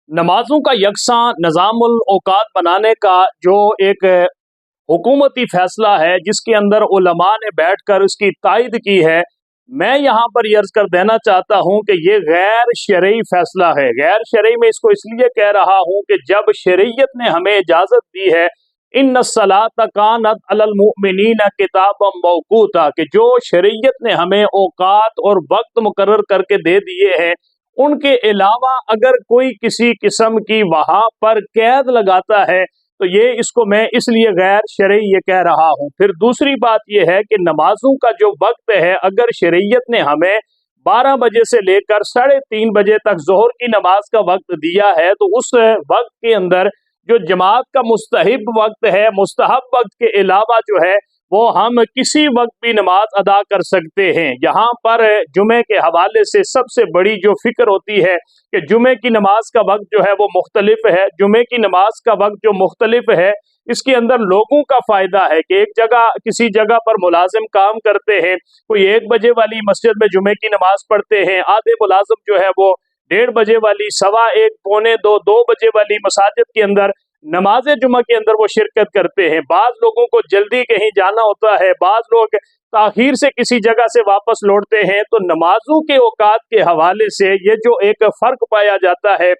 नमाजों का यकसा निज़ामुल औकात बनाने का जो एक हुकूमती फैसला है, जिसके अंदर उलमा ने बैठकर उसकी तायद की है, मैं यहाँ पर ये अर्ज कर देना चाहता हूँ कि ये गैर शरई फैसला है। गैर शरई में इसको इसलिए कह रहा हूँ कि जब शरीयत ने हमें इजाज़त दी है, इन्नस्सलात कानत अलल मुमिनीन किताबम मौक़ूता, कि जो शरीयत ने हमें औकात और वक्त मुकर्रर करके दे दिए हैं, उनके अलावा अगर कोई किसी किस्म की वहाँ पर कैद लगाता है तो ये इसको मैं इसलिए गैर शरई ये कह रहा हूँ। फिर दूसरी बात ये है कि नमाजों का जो वक्त है, अगर शरीयत ने हमें 12 बजे से लेकर 3:30 बजे तक ज़ोहर की नमाज का वक्त दिया है, तो उस वक्त के अंदर जो जमात का मुस्तहब वक्त है, मुस्तहब वक्त के अलावा जो है वो हम किसी वक्त भी नमाज अदा कर सकते हैं। यहाँ पर जुमे के हवाले से सबसे बड़ी जो फिक्र होती है कि जुमे की नमाज का वक्त जो है वो मुख्तलिफ है। जुमे की नमाज का वक्त जो मुख्तलिफ है, इसके अंदर लोगों का फ़ायदा है कि एक जगह किसी जगह पर मुलाजिम काम करते हैं, कोई 1 बजे वाली मस्जिद में जुमे की नमाज पढ़ते हैं, आधे मुलाजिम जो है वो 1:30 बजे वाली, 1:15, 1:45, 2 बजे वाली मसाजिद के अंदर नमाज जुमा के अंदर वो शिरकत करते हैं। बाज़ लोगों को जल्दी कहीं जाना होता है, बाज़ लोग ताखीर से किसी जगह से वापस लौटते हैं। तो नमाजों के औकात के हवाले से ये जो एक फ़र्क पाया जाता है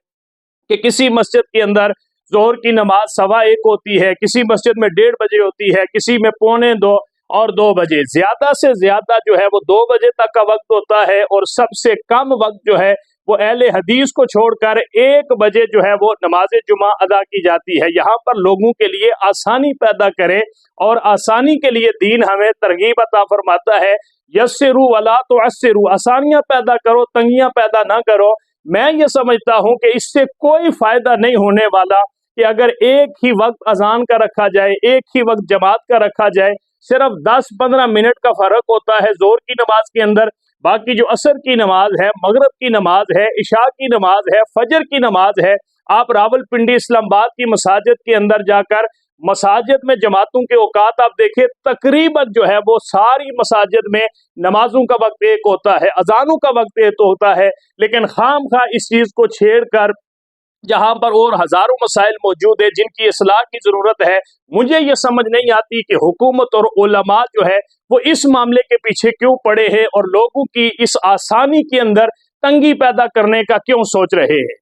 कि किसी मस्जिद के अंदर ज़ोहर की नमाज 1:15 होती है, किसी मस्जिद में 1:30 बजे होती है, किसी में 1:45 और 2 बजे। ज़्यादा से ज़्यादा जो है वो 2 बजे तक का वक्त होता है, और सबसे कम वक्त जो है वो अहले हदीस को छोड़कर 1 बजे जो है वो नमाज जुमा अदा की जाती है। यहाँ पर लोगों के लिए आसानी पैदा करें, और आसानी के लिए दीन हमें तरगीब अता फरमाता है, यस्सिरू वला तुअस्सिरू, आसानियाँ पैदा करो, तंगियाँ पैदा ना करो। मैं ये समझता हूँ कि इससे कोई फ़ायदा नहीं होने वाला कि अगर एक ही वक्त अजान का रखा जाए, एक ही वक्त जमात का रखा जाए, सिर्फ 10-15 मिनट का फ़र्क होता है ज़ोहर की नमाज के अंदर। बाकी जो असर की नमाज है, मगरिब की नमाज है, इशा की नमाज है, फजर की नमाज है, आप रावलपिंडी इस्लामाबाद की मसाजिद के अंदर जाकर मसाजिद में जमातों के औकात आप देखें, तकरीबन जो है वो सारी मसाजिद में नमाजों का वक्त एक होता है, अजानों का वक्त एक होता है। लेकिन खामखा इस चीज़ को छेड़कर जहाँ पर और हजारों मसाइल मौजूद है जिनकी इस्लाह की ज़रूरत है, मुझे ये समझ नहीं आती कि हुकूमत और उलमा जो है वो इस मामले के पीछे क्यों पड़े हैं, और लोगों की इस आसानी के अंदर तंगी पैदा करने का क्यों सोच रहे हैं।